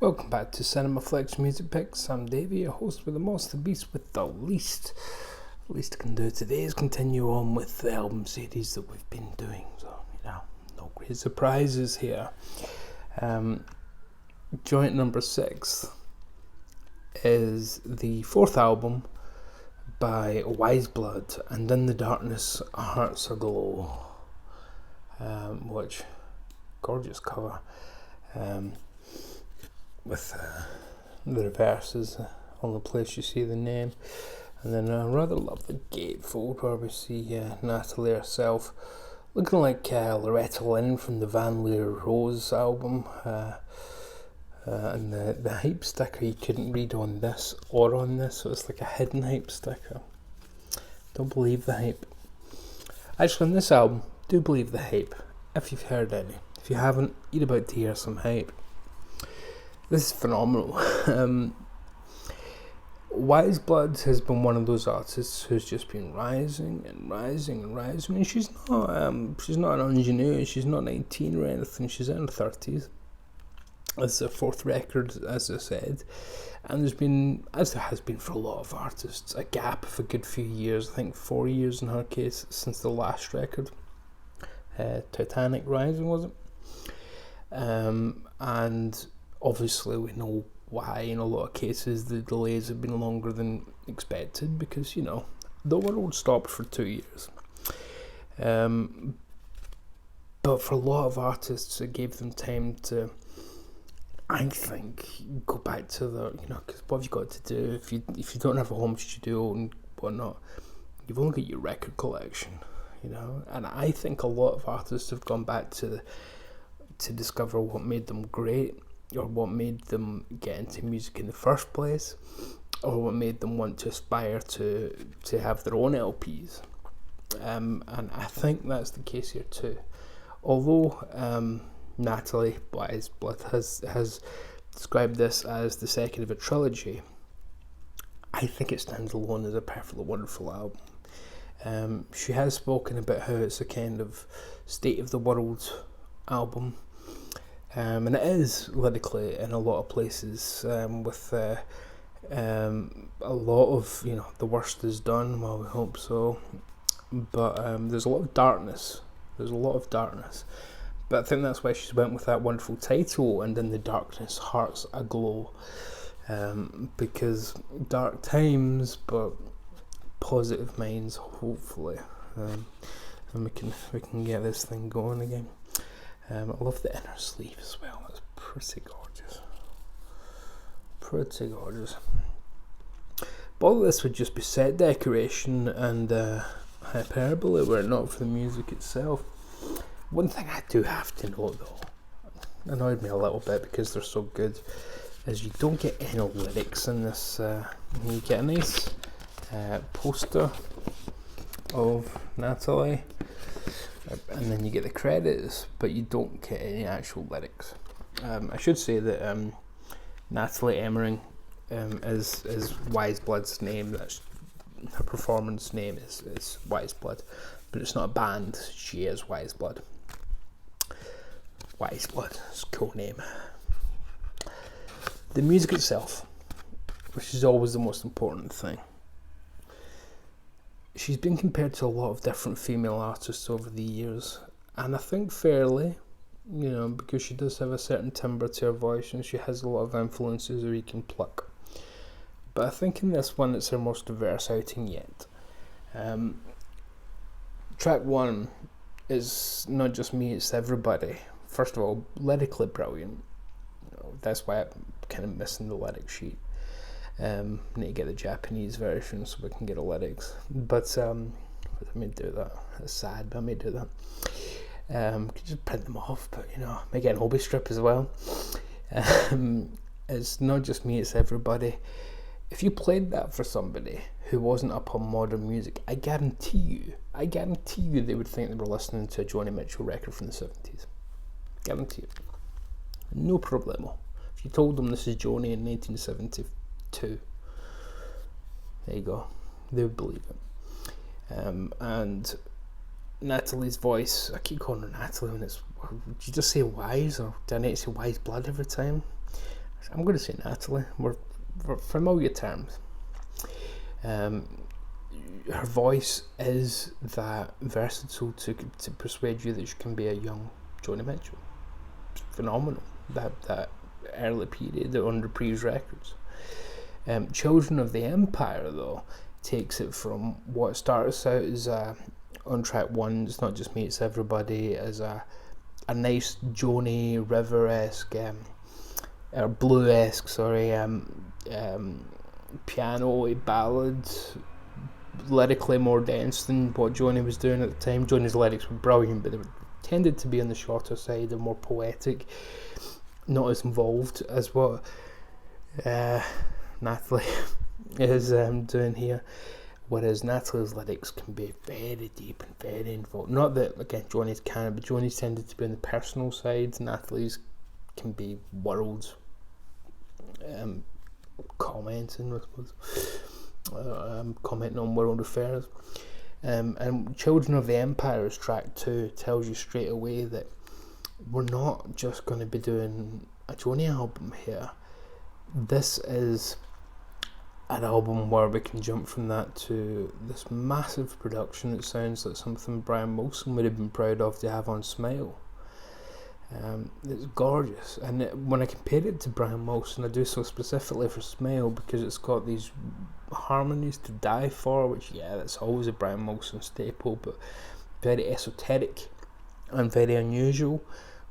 Welcome back to Cinema Flex Music Picks. I'm Davey, your host with the most, the beast with the least. The least I can do today is continue on with the album series that we've been doing. So, no great surprises here. Joint number 6 is the 4th album by Weyes, and In the Darkness, Hearts Aglow. Which, gorgeous cover. With the reverses on the place you see the name, and then I rather love the gatefold where we see Natalie herself looking like Loretta Lynn from the Van Leer Rose album, and the hype sticker you couldn't read on this or on this, so it's like a hidden hype sticker. Don't believe the hype. Actually, on this album, do believe the hype if you've heard any. If you haven't, you're about to hear some hype. This is phenomenal. Weyes has been one of those artists who's just been rising and rising and rising. And she's not an ingenue. She's not 19 or anything. She's in her 30s. It's her 4th record, as I said. And there's been, as there has been for a lot of artists, a gap of a good few years. I think 4 years in her case since the last record. Titanic Rising, was it? And obviously we know why in a lot of cases the delays have been longer than expected because, the world stopped for 2 years. But for a lot of artists it gave them time to, I think, go back to the, because what have you got to do if you don't have a home studio and whatnot? You've only got your record collection, and I think a lot of artists have gone back to discover what made them great, or what made them get into music in the first place, or what made them want to aspire to have their own LPs. And I think that's the case here too. Although Natalie Weyes has described this as the second of a trilogy, I think it stands alone as a perfectly wonderful album. She has spoken about how it's a kind of state of the world album. And it is lyrically in a lot of places, with a lot of, the worst is done, well, we hope so, but there's a lot of darkness, but I think that's why she went with that wonderful title, And in the Darkness, Hearts Aglow, because dark times, but positive minds, hopefully, and we can get this thing going again. I love the inner sleeve as well. That's pretty gorgeous. But all of this would just be set decoration and hyperbole were it not for the music itself. One thing I do have to note though, annoyed me a little bit because they're so good, is you don't get any lyrics in this. You get a nice poster of Natalie, and then you get the credits, but you don't get any actual lyrics. I should say that Natalie Emmering is Weyes name. That's her performance name is Weyes, but it's not a band. She is Weyes. Weyes, it's a cool name. The music itself, which is always the most important thing. She's been compared to a lot of different female artists over the years, and I think fairly, because she does have a certain timbre to her voice and she has a lot of influences that we can pluck. But I think in this one it's her most diverse outing yet. Track 1 is Not Just Me, It's Everybody. First of all, lyrically brilliant. That's why I'm kind of missing the lyric sheet. Need to get the Japanese version so we can get the lyrics, but I may do that. It's sad, but I may do that. Could just print them off, but make it an hobby strip as well. It's Not Just Me, It's Everybody. If you played that for somebody who wasn't up on modern music, I guarantee you they would think they were listening to a Joni Mitchell record from the 70s. Guarantee it. No problemo. If you told them this is Joni in 1972, there you go, they would believe it. And Natalie's voice, I keep calling her Natalie when it's, would you just say Weyes, or do I need to say Weyes every time? I'm going to say Natalie. We're familiar terms. Her voice is that versatile to persuade you that she can be a young Joni Mitchell. It's phenomenal. That early period on Reprise Records. Children of the Empire, though, takes it from what starts out as on track one, It's Not Just Me, It's Everybody, as a nice Joni River-esque, or Blue-esque, piano ballad, lyrically more dense than what Joni was doing at the time. Joni's lyrics were brilliant, but they tended to be on the shorter side and more poetic, not as involved as what Natalie is doing here. Whereas Natalie's lyrics can be very deep and very involved. Not that, again, Joni's can, but Joni's tended to be on the personal side. Natalie's can be world commenting, I suppose. Commenting on world affairs. And Children of the Empire's track 2 tells you straight away that we're not just going to be doing a Joni album here. This is an album where we can jump from that to this massive production. It sounds like something Brian Wilson would have been proud of to have on Smile. It's gorgeous, and when I compare it to Brian Wilson, I do so specifically for Smile because it's got these harmonies to die for, which, yeah, that's always a Brian Wilson staple, but very esoteric and very unusual,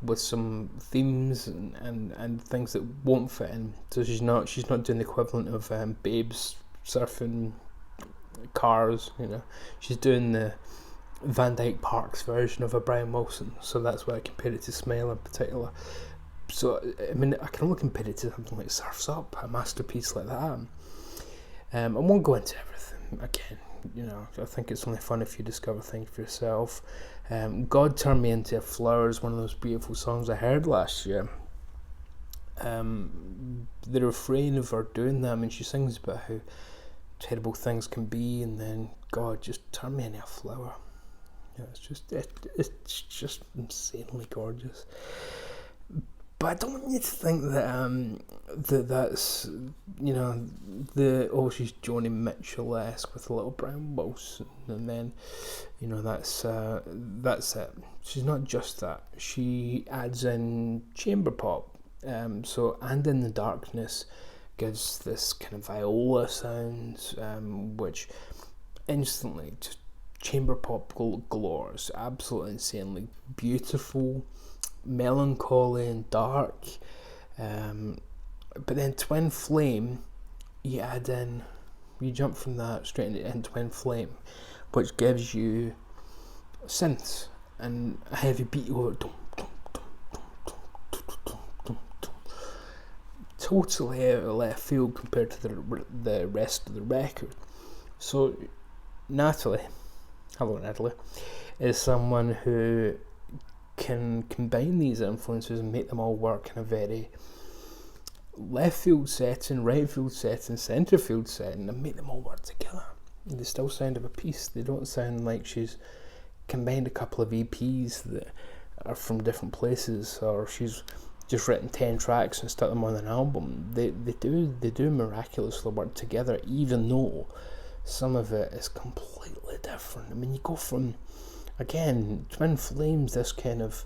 with some themes and things that won't fit in. So she's not doing the equivalent of Babes surfing cars, she's doing the Van Dyke Parks version of a Brian Wilson, so that's why I compare it to Smile in particular. So I mean, I can only compare it to something like Surf's Up, a masterpiece like that. I won't go into everything again. I think it's only fun if you discover things for yourself. God Turned Me Into a Flower is one of those beautiful songs I heard last year. The refrain of her doing that, I mean, she sings about how terrible things can be, and then God just turned me into a flower. It's just insanely gorgeous. But I don't want you to think that that's she's Joni Mitchell-esque with a little Brian Wilson, and then that's it. She's not just that. She adds in chamber pop. So And in the Darkness gives this kind of viola sound, which instantly just chamber pop galore. It's absolutely insanely beautiful, melancholy and dark. But then Twin Flame, you jump from that straight into Twin Flame, which gives you synths and a heavy beat over it. Totally out of left field compared to the rest of the record. So Natalie is someone who can combine these influences and make them all work in a very left field setting, right field setting, centre field setting, and make them all work together. And they still sound of a piece. They don't sound like she's combined a couple of EPs that are from different places, or she's just written 10 tracks and stuck them on an album. They do miraculously work together, even though some of it is completely different. I mean, you go from, again, Twin Flames, this kind of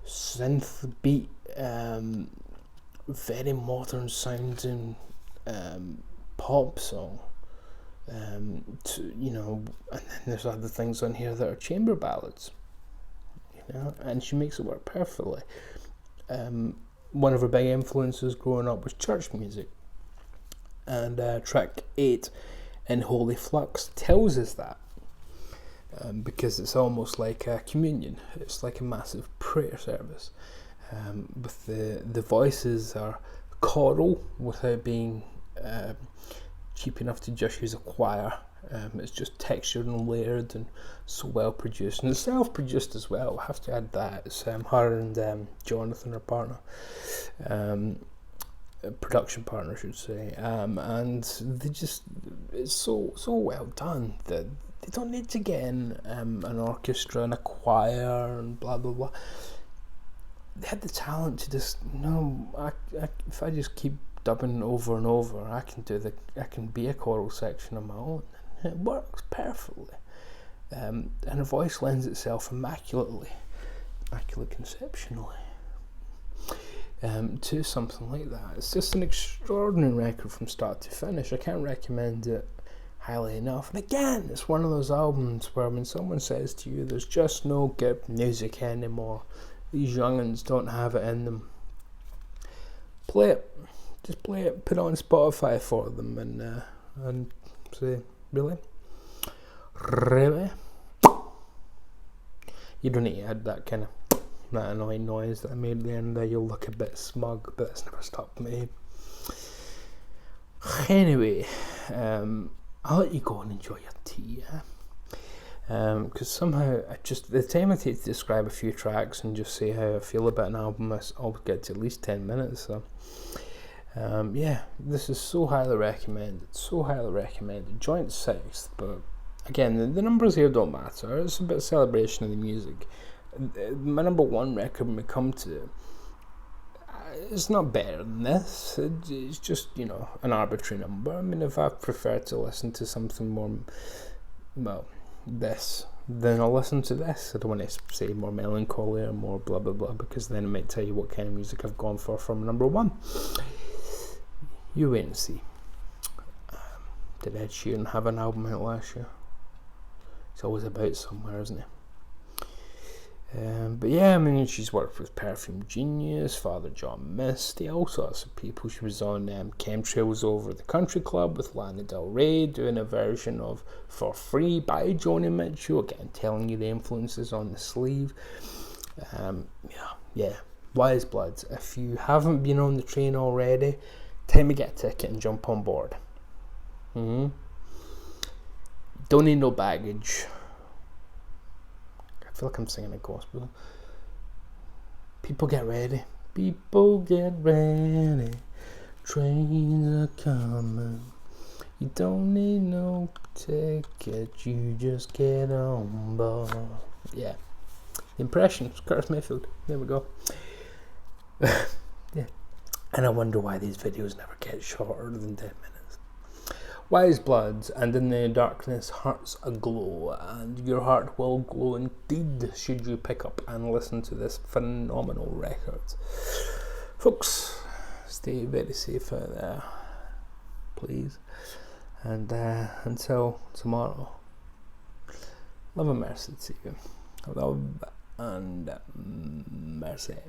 synth beat, very modern sounding pop song, and then there's other things on here that are chamber ballads, and she makes it work perfectly. One of her big influences growing up was church music, and track 8 in Holy Flux tells us that, because it's almost like a communion. It's like a massive prayer service, with the voices are choral without being cheap enough to just use a choir. It's just textured and layered and so well produced, and it's self-produced as well. I have to add that. It's her and Jonathan, her partner, production partner, I should say, and it's so well done that they don't need to get in an orchestra and a choir and blah blah blah. they had the talent to just, if I just keep dubbing over and over, I can be a choral section on my own. It works perfectly. And her voice lends itself immaculately conceptually, to something like that. It's just an extraordinary record from start to finish. I can't recommend it highly enough. And again, it's one of those albums where when someone says to you, there's just no good music anymore, these young'uns don't have it in them, play it. Just play it, put it on Spotify for them, and say, really? You don't need to add that annoying noise that I made at the end there. You'll look a bit smug, but that's never stopped me. Anyway, I'll let you go and enjoy your tea, because somehow the time I take to describe a few tracks and just say how I feel about an album, I'll get to at least 10 minutes, so this is so highly recommended, joint 6th, but again, the numbers here don't matter. It's a bit of celebration of the music. My number 1 record when we come to it, it's not better than this. It's just, an arbitrary number. I mean, if I prefer to listen to something more, this, then I'll listen to this. I don't want to say more melancholy or more blah blah blah, because then it might tell you what kind of music I've gone for from number 1. You wait and see. Did Ed Sheeran have an album out last year? It's always about somewhere, isn't it? But yeah, I mean, she's worked with Perfume Genius, Father John Misty, all sorts of people. She was on Chemtrails Over the Country Club with Lana Del Rey, doing a version of For Free by Joni Mitchell, again telling you the influences on the sleeve. Weyes Blood. If you haven't been on the train already, time to get a ticket and jump on board. Don't need no baggage. I feel like I'm singing a gospel. People get ready. Trains are coming. You don't need no ticket. You just get on board. Yeah. The Impressions. Curtis Mayfield. There we go. Yeah. And I wonder why these videos never get shorter than 10 minutes. Weyes Blood, and in the darkness hearts aglow, and your heart will glow indeed should you pick up and listen to this phenomenal record. Folks, stay very safe out there, please, and until tomorrow, love and mercy to you. Love and mercy.